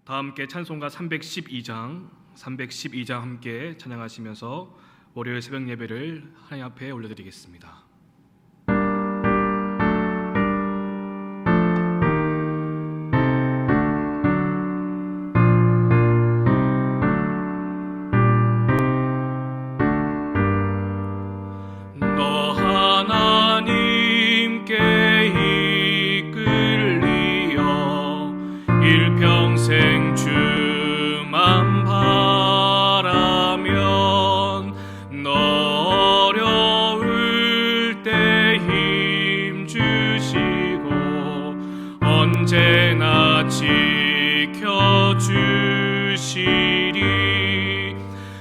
다 함께 찬송가 312장 함께 찬양하시면서 월요일 새벽 예배를 하나님 앞에 올려드리겠습니다. 일평생 주만 바라면 너 어려울 때 힘 주시고 언제나 지켜주시리.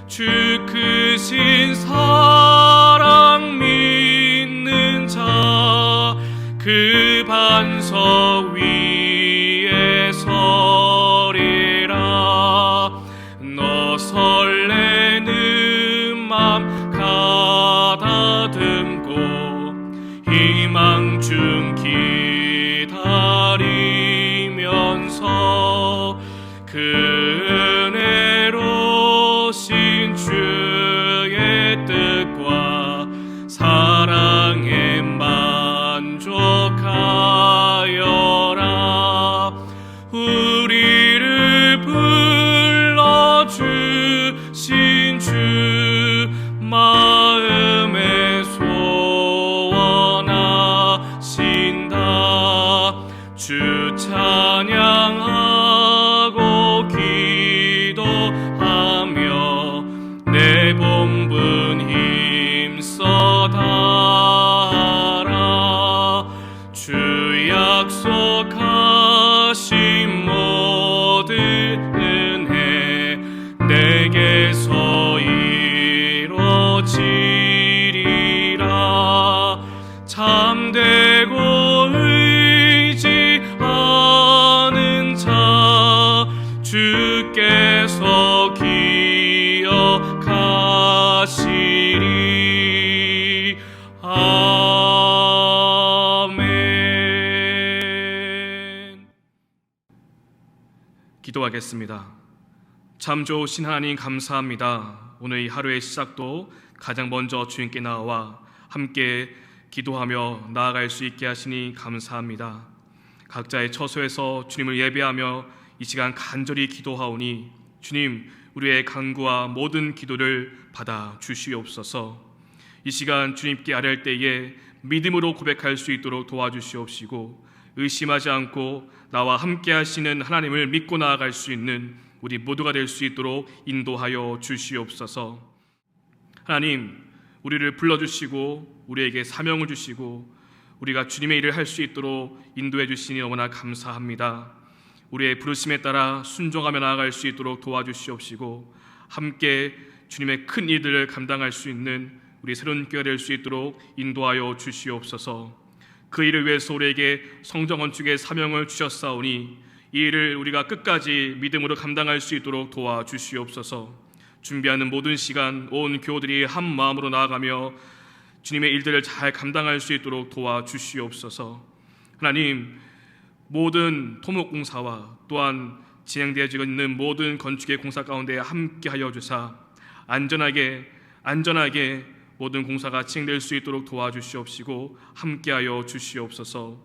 주 크신 사랑 믿는 자 그 반석 위에 서리라. 너 설레는 맘 가다듬고 희망 중 기다리면서 그 은혜로신 주의 뜻과 사랑에 만족하여라. 우리를 불러주신 주 마음에 소원하신다. 주 찬양하고 기도하며 내 본분 힘써 다하라. 주 약속하신 모든 은혜 내게서 이루어지리라. 참되고 의지하는 자 주께서 기억하시리. 아멘. 기도하겠습니다. 참 좋으신 하나님 감사합니다. 오늘 이 하루의 시작도 가장 먼저 주님께 나와 함께 기도하며 나아갈 수 있게 하시니 감사합니다. 각자의 처소에서 주님을 예배하며 이 시간 간절히 기도하오니 주님, 우리의 간구와 모든 기도를 받아 주시옵소서. 이 시간 주님께 아뢰할 때에 믿음으로 고백할 수 있도록 도와주시옵시고 의심하지 않고 나와 함께 하시는 하나님을 믿고 나아갈 수 있는 우리 모두가 될 수 있도록 인도하여 주시옵소서. 하나님, 우리를 불러주시고 우리에게 사명을 주시고 우리가 주님의 일을 할 수 있도록 인도해 주시니 너무나 감사합니다. 우리의 부르심에 따라 순종하며 나아갈 수 있도록 도와주시옵시고 함께 주님의 큰 일들을 감당할 수 있는 우리 새로운 교회가 될 수 있도록 인도하여 주시옵소서. 그 일을 위해서 우리에게 성전 건축의 사명을 주셨사오니 이 일을 우리가 끝까지 믿음으로 감당할 수 있도록 도와주시옵소서. 준비하는 모든 시간 온 교우들이 한 마음으로 나아가며 주님의 일들을 잘 감당할 수 있도록 도와주시옵소서. 하나님, 모든 토목공사와 또한 진행되어지고 있는 모든 건축의 공사 가운데 함께하여 주사 안전하게 모든 공사가 진행될 수 있도록 도와주시옵시고 함께하여 주시옵소서.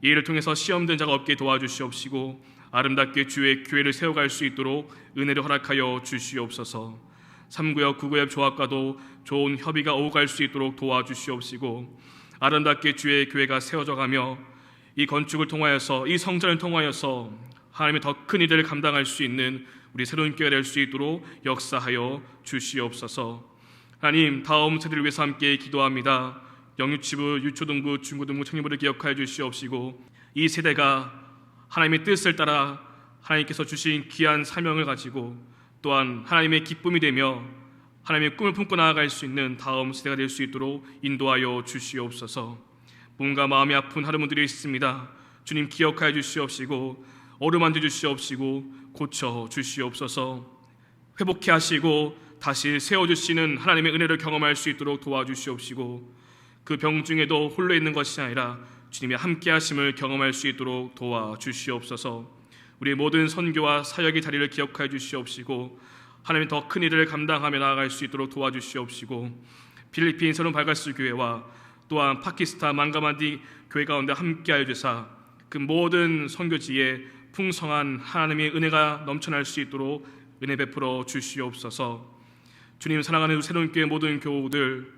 이 일을 통해서 시험된 자가 없게 도와주시옵시고 아름답게 주의 교회를 세워갈 수 있도록 은혜를 허락하여 주시옵소서. 3구역 9구역 조합과도 좋은 협의가 오갈 수 있도록 도와주시옵시고 아름답게 주의 교회가 세워져가며 이 건축을 통하여서 이 성전을 통하여서 하나님의 더 큰 일들을 감당할 수 있는 우리 새로운 교회가 될 수 있도록 역사하여 주시옵소서. 하나님, 다음 세대를 위해서 함께 기도합니다. 영유치부, 유초등부, 중고등부, 청년부를 기억하여 주시옵시고 이 세대가 하나님의 뜻을 따라 하나님께서 주신 귀한 사명을 가지고 또한 하나님의 기쁨이 되며 하나님의 꿈을 품고 나아갈 수 있는 다음 세대가 될 수 있도록 인도하여 주시옵소서. 뭔가 마음이 아픈 하루분들이 있습니다. 주님 기억하여 주시옵시고 어루만져 주시옵시고 고쳐 주시옵소서. 회복케 하시고 다시 세워주시는 하나님의 은혜를 경험할 수 있도록 도와주시옵시고 그 병 중에도 홀로 있는 것이 아니라 주님의 함께 하심을 경험할 수 있도록 도와주시옵소서. 우리의 모든 선교와 사역의 자리를 기억하여 주시옵시고 하나님 더 큰 일을 감당하며 나아갈 수 있도록 도와주시옵시고 필리핀 서른 발가스 교회와 또한 파키스탄 망가마디 교회 가운데 함께하여 주사 그 모든 선교지에 풍성한 하나님의 은혜가 넘쳐날 수 있도록 은혜 베풀어 주시옵소서. 주님 사랑하는 새로운 교회 모든 교우들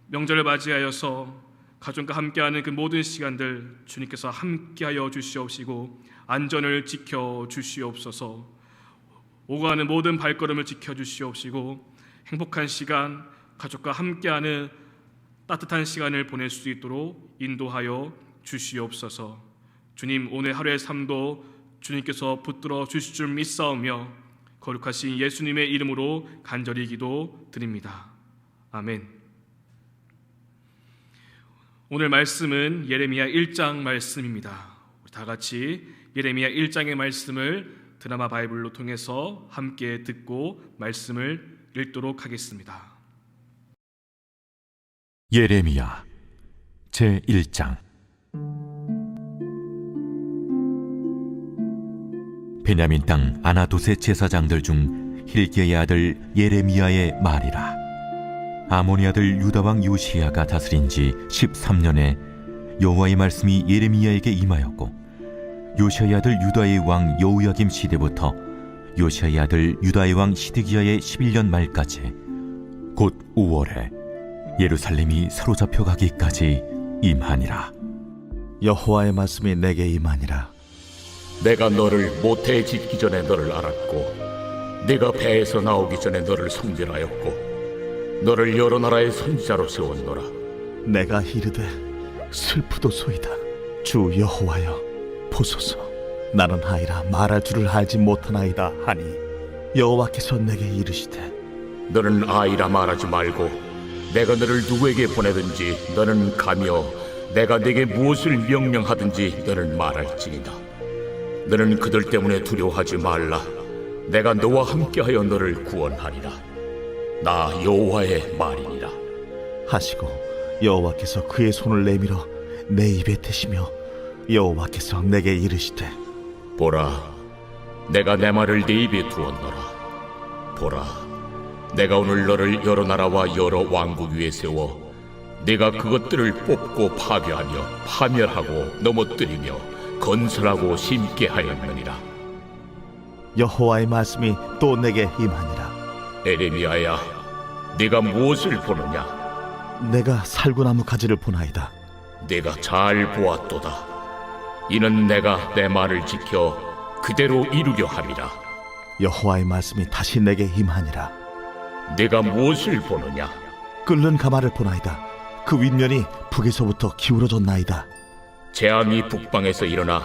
명절을 맞이하여서 가족과 함께하는 그 모든 시간들 주님께서 함께하여 주시옵시고 안전을 지켜 주시옵소서. 오고 가는 모든 발걸음을 지켜 주시옵시고 행복한 시간 가족과 함께하는 따뜻한 시간을 보낼 수 있도록 인도하여 주시옵소서. 주님 오늘 하루의 삶도 주님께서 붙들어 주실 줄 믿사오며 거룩하신 예수님의 이름으로 간절히 기도드립니다. 아멘. 오늘 말씀은 예레미야 1장 말씀입니다. 우리 다 같이 예레미야 1장의 말씀을 드라마 바이블로 통해서 함께 듣고 말씀을 읽도록 하겠습니다. 예레미야 제1장. 베냐민 땅 아나돗의 제사장들 중 힐기야의 아들 예레미야의 말이라. 아모니 아들 유다왕 요시야가 다스린 지 13년에 여호와의 말씀이 예레미야에게 임하였고 요시야의 아들 유다의 왕 여호야김 시대부터 요시야의 아들 유다의 왕 시드기야의 11년 말까지 곧 5월에 예루살렘이 사로잡혀 가기까지 임하니라. 여호와의 말씀이 내게 임하니라. 내가 너를 모태에 짓기 전에 너를 알았고 네가 배에서 나오기 전에 너를 성별하였고 너를 여러 나라의 선지자로 세웠노라. 내가 이르되 슬프도소이다. 주 여호와여 보소서. 나는 아이라 말할 줄을 알지 못하나이다 하니 여호와께서 내게 이르시되 너는 아이라 말하지 말고 내가 너를 누구에게 보내든지 너는 가며 내가 네게 무엇을 명령하든지 너는 말할지니라. 너는 그들 때문에 두려워하지 말라. 내가 너와 함께하여 너를 구원하리라. 나 여호와의 말이니라 하시고 여호와께서 그의 손을 내밀어 내 입에 대시며 여호와께서 내게 이르시되 보라, 내가 내 말을 네 입에 두었노라. 보라, 내가 오늘 너를 여러 나라와 여러 왕국 위에 세워 네가 그것들을 뽑고 파괴하며 파멸하고 넘어뜨리며 건설하고 심게 하였느니라. 여호와의 말씀이 또 내게 임하니라. 예레미야야, 네가 무엇을 보느냐? 내가 살구나무 가지를 보나이다. 네가 잘 보았도다. 이는 내가 내 말을 지켜 그대로 이루려 함이라. 여호와의 말씀이 다시 내게 임하니라. 네가 무엇을 보느냐? 끓는 가마를 보나이다. 그 윗면이 북에서부터 기울어졌나이다. 재앙이 북방에서 일어나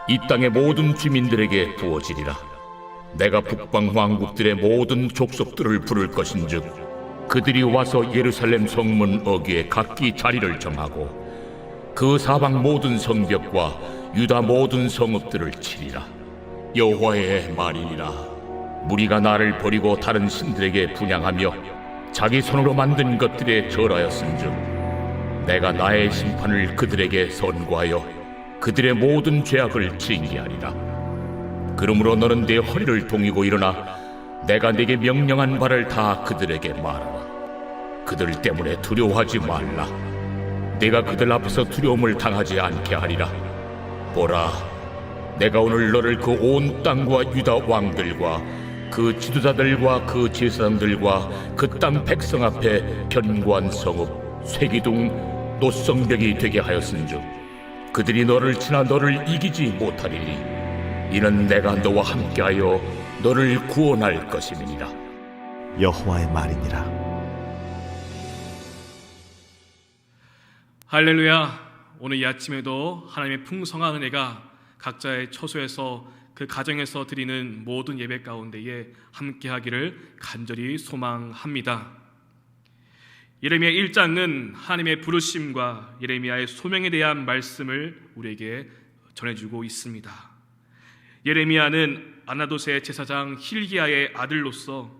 이 땅의 모든 주민들에게 부어지리라. 내가 북방 왕국들의 모든 족속들을 부를 것인즉 그들이 와서 예루살렘 성문 어귀에 각기 자리를 정하고 그 사방 모든 성벽과 유다 모든 성읍들을 치리라. 여호와의 말이니라. 무리가 나를 버리고 다른 신들에게 분향하며 자기 손으로 만든 것들에 절하였은즉 내가 나의 심판을 그들에게 선고하여 그들의 모든 죄악을 징계하리라. 그러므로 너는 네 허리를 동이고 일어나 내가 네게 명령한 바를 다 그들에게 말하라. 그들 때문에 두려워하지 말라. 내가 그들 앞에서 두려움을 당하지 않게 하리라. 보라, 내가 오늘 너를 그 온 땅과 유다 왕들과 그 지도자들과 그 제사장들과 그 땅 백성 앞에 견고한 성읍, 쇠기둥, 노성벽이 되게 하였은즉 그들이 너를 치나 너를 이기지 못하리니 이는 내가 너와 함께하여 너를 구원할 것임이니라. 여호와의 말이니라. 할렐루야. 오늘 이 아침에도 하나님의 풍성한 은혜가 각자의 처소에서 그 가정에서 드리는 모든 예배 가운데에 함께하기를 간절히 소망합니다. 예레미야 1장은 하나님의 부르심과 예레미야의 소명에 대한 말씀을 우리에게 전해주고 있습니다. 예레미야는 아나돗의 제사장 힐기야의 아들로서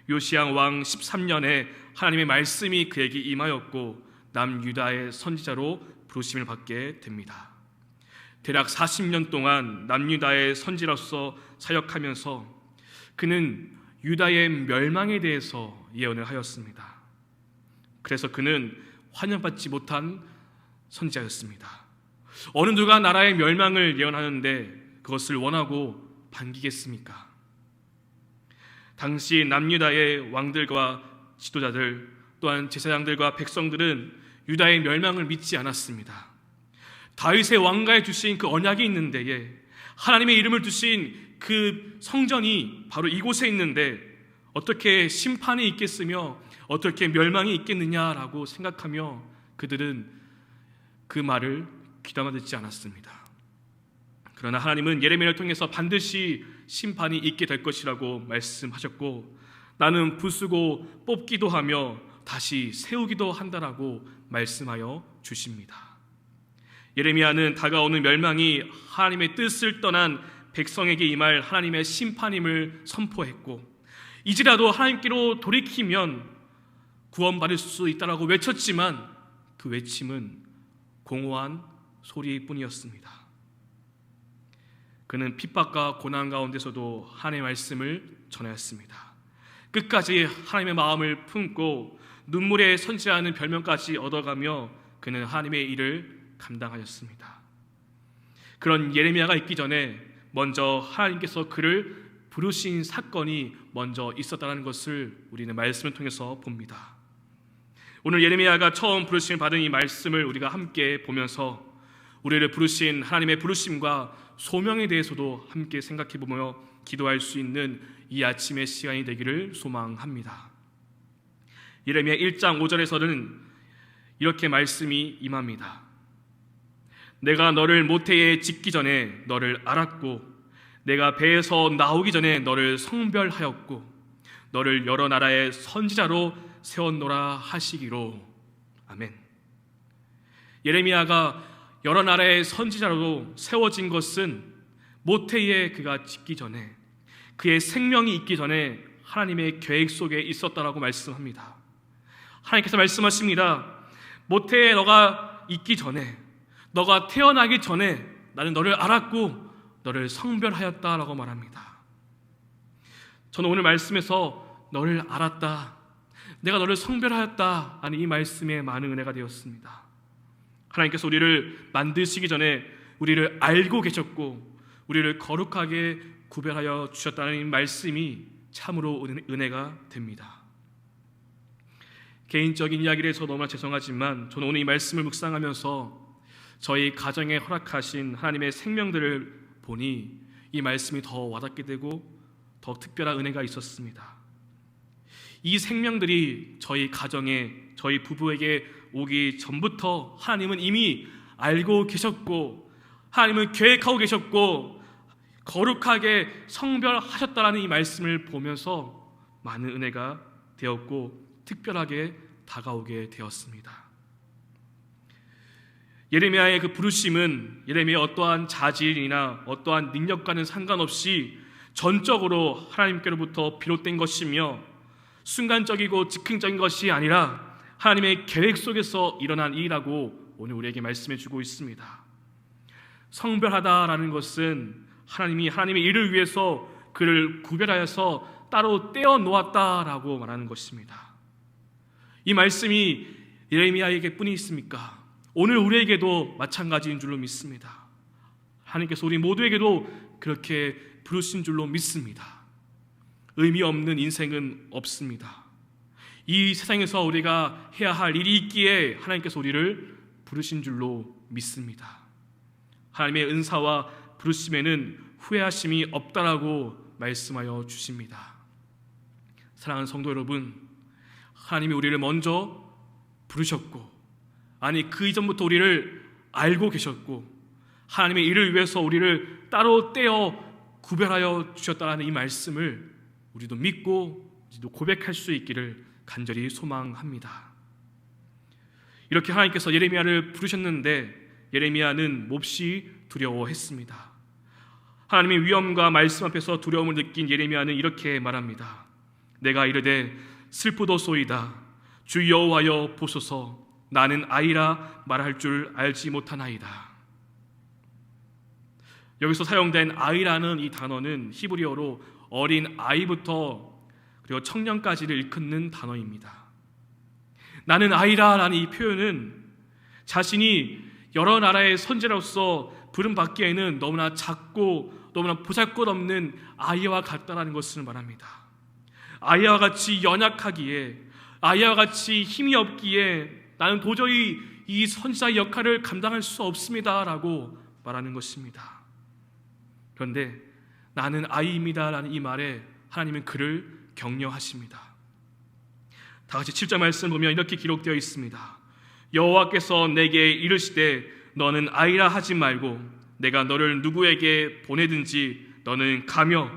요시야 왕 13년에 하나님의 말씀이 그에게 임하였고 남유다의 선지자로 부르심을 받게 됩니다. 대략 40년 동안 남유다의 선지로서 사역하면서 그는 유다의 멸망에 대해서 예언을 하였습니다. 그래서 그는 환영받지 못한 선지자였습니다. 어느 누가 나라의 멸망을 예언하는데 그것을 원하고 반기겠습니까? 당시 남유다의 왕들과 지도자들 또한 제사장들과 백성들은 유다의 멸망을 믿지 않았습니다. 다윗의 왕가에 두신 그 언약이 있는데 하나님의 이름을 두신 그 성전이 바로 이곳에 있는데 어떻게 심판이 있겠으며 어떻게 멸망이 있겠느냐라고 생각하며 그들은 그 말을 귀담아 듣지 않았습니다. 그러나 하나님은 예레미야를 통해서 반드시 심판이 있게 될 것이라고 말씀하셨고 나는 부수고 뽑기도 하며 다시 세우기도 한다라고 말씀하여 주십니다. 예레미야는 다가오는 멸망이 하나님의 뜻을 떠난 백성에게 임할 하나님의 심판임을 선포했고 이제라도 하나님께로 돌이키면 구원받을 수 있다라고 외쳤지만 그 외침은 공허한 소리뿐이었습니다. 그는 핍박과 고난 가운데서도 하나님의 말씀을 전하였습니다. 끝까지 하나님의 마음을 품고 눈물의 선지자라는 별명까지 얻어가며 그는 하나님의 일을 감당하였습니다. 그런 예레미야가 있기 전에 먼저 하나님께서 그를 부르신 사건이 먼저 있었다는 것을 우리는 말씀을 통해서 봅니다. 오늘 예레미야가 처음 부르심을 받은 이 말씀을 우리가 함께 보면서 우리를 부르신 하나님의 부르심과 소명에 대해서도 함께 생각해보며 기도할 수 있는 이 아침의 시간이 되기를 소망합니다. 예레미야 1장 5절에서는 이렇게 말씀이 임합니다. 내가 너를 모태에 짓기 전에 너를 알았고 내가 배에서 나오기 전에 너를 성별하였고 너를 여러 나라의 선지자로 세웠노라 하시기로. 아멘. 예레미야가 여러 나라의 선지자로 세워진 것은 모태에 그가 짓기 전에 그의 생명이 있기 전에 하나님의 계획 속에 있었다라고 말씀합니다. 하나님께서 말씀하십니다. 모태에 너가 있기 전에 너가 태어나기 전에 나는 너를 알았고 너를 성별하였다라고 말합니다. 저는 오늘 말씀에서 너를 알았다, 내가 너를 성별하였다 하는 이 말씀에 많은 은혜가 되었습니다. 하나님께서 우리를 만드시기 전에 우리를 알고 계셨고 우리를 거룩하게 구별하여 주셨다는 이 말씀이 참으로 은혜가 됩니다. 개인적인 이야기를 해서 너무나 죄송하지만 저는 오늘 이 말씀을 묵상하면서 저희 가정에 허락하신 하나님의 생명들을 보니 이 말씀이 더 와닿게 되고 더 특별한 은혜가 있었습니다. 이 생명들이 저희 가정에 저희 부부에게 오기 전부터 하나님은 이미 알고 계셨고 하나님은 계획하고 계셨고 거룩하게 성별하셨다라는 이 말씀을 보면서 많은 은혜가 되었고 특별하게 다가오게 되었습니다. 예레미야의 그 부르심은 예레미야의 어떠한 자질이나 어떠한 능력과는 상관없이 전적으로 하나님께로부터 비롯된 것이며 순간적이고 즉흥적인 것이 아니라 하나님의 계획 속에서 일어난 일이라고 오늘 우리에게 말씀해 주고 있습니다. 성별하다라는 것은 하나님이 하나님의 일을 위해서 그를 구별하여서 따로 떼어 놓았다라고 말하는 것입니다. 이 말씀이 예레미야에게 뿐이 있습니까? 오늘 우리에게도 마찬가지인 줄로 믿습니다. 하나님께서 우리 모두에게도 그렇게 부르신 줄로 믿습니다. 의미 없는 인생은 없습니다. 이 세상에서 우리가 해야 할 일이 있기에 하나님께서 우리를 부르신 줄로 믿습니다. 하나님의 은사와 부르심에는 후회하심이 없다라고 말씀하여 주십니다. 사랑하는 성도 여러분, 하나님이 우리를 먼저 부르셨고 아니 그 이전부터 우리를 알고 계셨고 하나님의 일을 위해서 우리를 따로 떼어 구별하여 주셨다는 이 말씀을 우리도 믿고 우리도 고백할 수 있기를 간절히 소망합니다. 이렇게 하나님께서 예레미야를 부르셨는데 예레미야는 몹시 두려워했습니다. 하나님의 위엄과 말씀 앞에서 두려움을 느낀 예레미야는 이렇게 말합니다. 내가 이르되 슬프도소이다. 주 여호와여 보소서. 나는 아이라 말할 줄 알지 못하나이다. 여기서 사용된 아이라는 이 단어는 히브리어로 어린 아이부터 그리고 청년까지를 일컫는 단어입니다. 나는 아이라라는 이 표현은 자신이 여러 나라의 선지자로서 부름받기에는 너무나 작고 너무나 보잘것없는 아이와 같다라는 것을 말합니다. 아이와 같이 연약하기에, 아이와 같이 힘이 없기에 나는 도저히 이 선지자의 역할을 감당할 수 없습니다라고 말하는 것입니다. 그런데 나는 아이입니다라는 이 말에 하나님은 그를 격려하십니다. 다 같이 7절 말씀을 보면 이렇게 기록되어 있습니다. 여호와께서 내게 이르시되 너는 아이라 하지 말고 내가 너를 누구에게 보내든지 너는 가며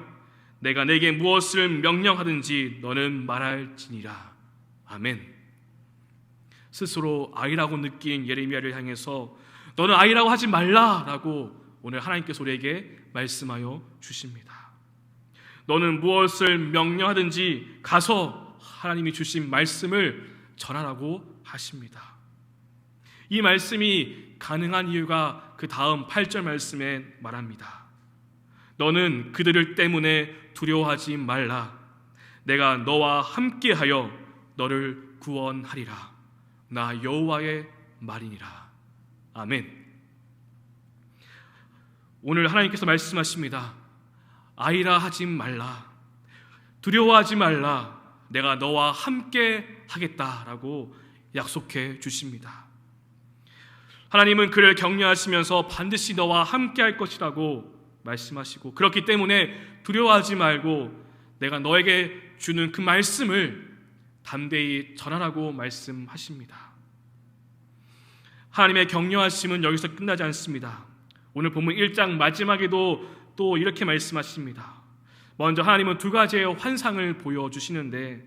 내가 내게 무엇을 명령하든지 너는 말할지니라. 아멘. 스스로 아이라고 느낀 예레미야를 향해서 너는 아이라고 하지 말라라고 오늘 하나님께서 우리에게 말씀하여 주십니다. 너는 무엇을 명령하든지 가서 하나님이 주신 말씀을 전하라고 하십니다. 이 말씀이 가능한 이유가 그 다음 8절 말씀에 말합니다. 너는 그들을 때문에 두려워하지 말라. 내가 너와 함께하여 너를 구원하리라. 나 여호와의 말이니라. 아멘. 오늘 하나님께서 말씀하십니다. 아이라 하지 말라. 두려워하지 말라. 내가 너와 함께 하겠다라고 약속해 주십니다. 하나님은 그를 격려하시면서 반드시 너와 함께 할 것이라고 말씀하시고, 그렇기 때문에 두려워하지 말고 내가 너에게 주는 그 말씀을 담대히 전하라고 말씀하십니다. 하나님의 격려하심은 여기서 끝나지 않습니다. 오늘 본문 1장 마지막에도 또 이렇게 말씀하십니다. 먼저 하나님은 두 가지의 환상을 보여주시는데,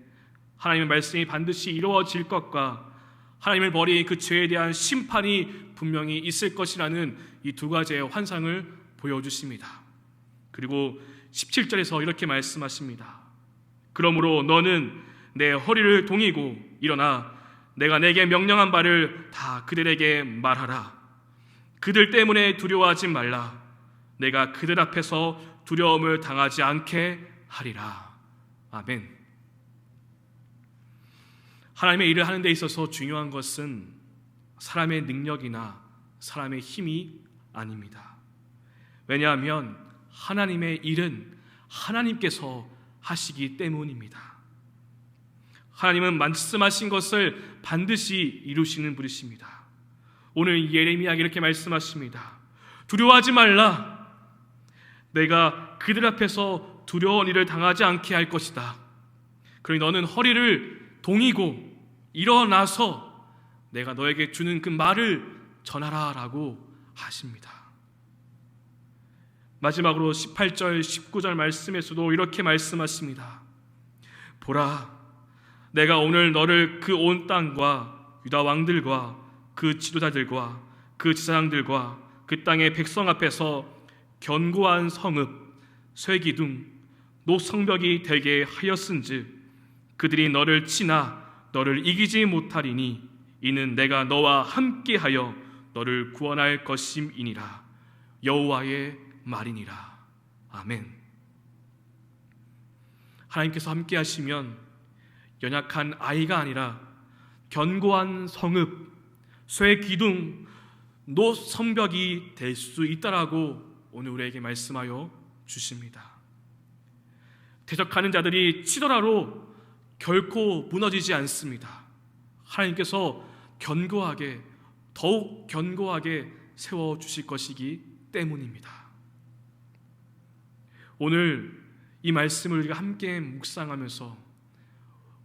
하나님의 말씀이 반드시 이루어질 것과 하나님을 버린 그 죄에 대한 심판이 분명히 있을 것이라는 이 두 가지의 환상을 보여주십니다. 그리고 17절에서 이렇게 말씀하십니다. 그러므로 너는 내 허리를 동이고 일어나 내가 내게 명령한 바를 다 그들에게 말하라. 그들 때문에 두려워하지 말라. 내가 그들 앞에서 두려움을 당하지 않게 하리라. 아멘. 하나님의 일을 하는 데 있어서 중요한 것은 사람의 능력이나 사람의 힘이 아닙니다. 왜냐하면 하나님의 일은 하나님께서 하시기 때문입니다. 하나님은 말씀하신 것을 반드시 이루시는 분이십니다. 오늘 예레미야에게 이렇게 말씀하십니다. 두려워하지 말라. 내가 그들 앞에서 두려운 일을 당하지 않게 할 것이다. 그러니 너는 허리를 동이고 일어나서 내가 너에게 주는 그 말을 전하라 라고 하십니다. 마지막으로 18절 19절 말씀에서도 이렇게 말씀하십니다. 보라, 내가 오늘 너를 그 온 땅과 유다 왕들과 그 지도자들과 그 제사장들과 그 땅의 백성 앞에서 견고한 성읍 쇠기둥 노성벽이 되게 하였은즉 그들이 너를 치나 너를 이기지 못하리니 이는 내가 너와 함께하여 너를 구원할 것임이니라. 여호와의 말이니라. 아멘. 하나님께서 함께 하시면 연약한 아이가 아니라 견고한 성읍, 쇠기둥, 노성벽이 될 수 있다라고 오늘 우리에게 말씀하여 주십니다. 대적하는 자들이 치더라도 결코 무너지지 않습니다. 하나님께서 견고하게, 더욱 견고하게 세워주실 것이기 때문입니다. 오늘 이 말씀을 우리가 함께 묵상하면서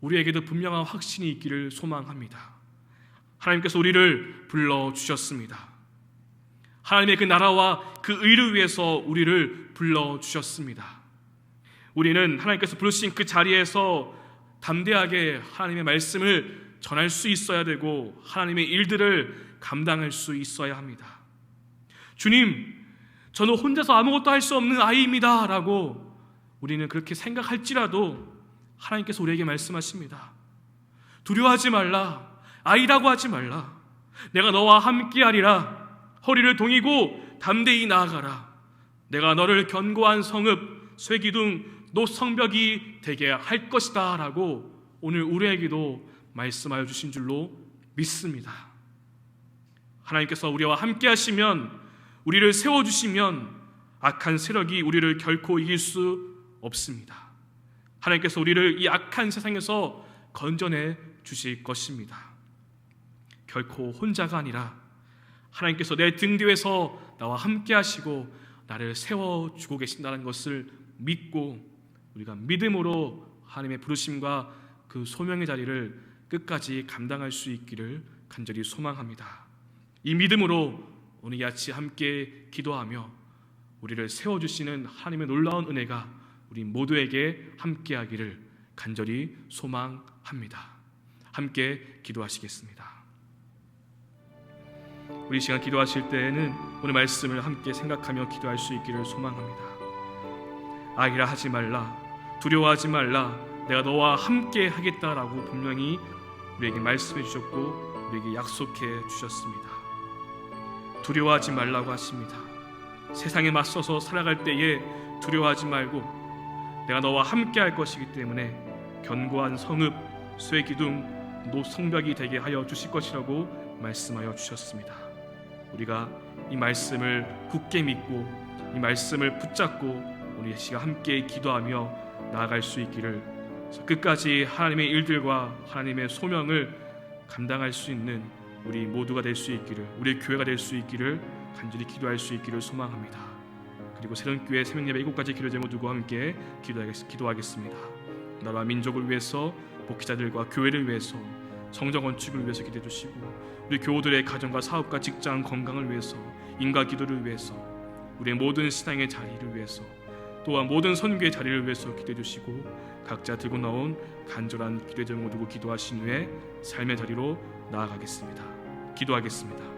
우리에게도 분명한 확신이 있기를 소망합니다. 하나님께서 우리를 불러주셨습니다. 하나님의 그 나라와 그 의를 위해서 우리를 불러주셨습니다. 우리는 하나님께서 부르신 그 자리에서 담대하게 하나님의 말씀을 전할 수 있어야 되고 하나님의 일들을 감당할 수 있어야 합니다. 주님, 저는 혼자서 아무것도 할 수 없는 아이입니다 라고 우리는 그렇게 생각할지라도 하나님께서 우리에게 말씀하십니다. 두려워하지 말라. 아이라고 하지 말라. 내가 너와 함께하리라. 허리를 동이고 담대히 나아가라. 내가 너를 견고한 성읍, 쇠기둥, 노성벽이 되게 할 것이다 라고 오늘 우리에게도 말씀하여 주신 줄로 믿습니다. 하나님께서 우리와 함께 하시면, 우리를 세워주시면 악한 세력이 우리를 결코 이길 수 없습니다. 하나님께서 우리를 이 악한 세상에서 건져내 주실 것입니다. 결코 혼자가 아니라 하나님께서 내 등 뒤에서 나와 함께 하시고 나를 세워주고 계신다는 것을 믿고 우리가 믿음으로 하나님의 부르심과 그 소명의 자리를 끝까지 감당할 수 있기를 간절히 소망합니다. 이 믿음으로 오늘 이 아침 함께 기도하며 우리를 세워주시는 하나님의 놀라운 은혜가 우리 모두에게 함께하기를 간절히 소망합니다. 함께 기도하시겠습니다. 우리 시간 기도하실 때에는 오늘 말씀을 함께 생각하며 기도할 수 있기를 소망합니다. 아이라 하지 말라, 두려워하지 말라, 내가 너와 함께 하겠다라고 분명히 우리에게 말씀해 주셨고 우리에게 약속해 주셨습니다. 두려워하지 말라고 하십니다. 세상에 맞서서 살아갈 때에 두려워하지 말고 내가 너와 함께 할 것이기 때문에 견고한 성읍, 쇠기둥, 노성벽이 되게 하여 주실 것이라고 말씀하여 주셨습니다. 우리가 이 말씀을 굳게 믿고 이 말씀을 붙잡고 우리 시간 함께 기도하며 나아갈 수 있기를, 끝까지 하나님의 일들과 하나님의 소명을 감당할 수 있는 우리 모두가 될 수 있기를, 우리 교회가 될 수 있기를 간절히 기도할 수 있기를 소망합니다. 그리고 새로운교회 새벽예배 7가지 기도 제목 두고 함께 기도하겠습니다. 나라와 민족을 위해서, 목회자들과 교회를 위해서, 성전 건축을 위해서 기도해 주시고 우리 교우들의 가정과 사업과 직장 건강을 위해서, 인과 기도를 위해서, 우리의 모든 신앙의 자리를 위해서, 또한 모든 선교의 자리를 위해서 기도해 주시고 각자 들고 나온 간절한 기도의 제목을 두고 기도하신 후에 삶의 자리로 나아가겠습니다. 기도하겠습니다.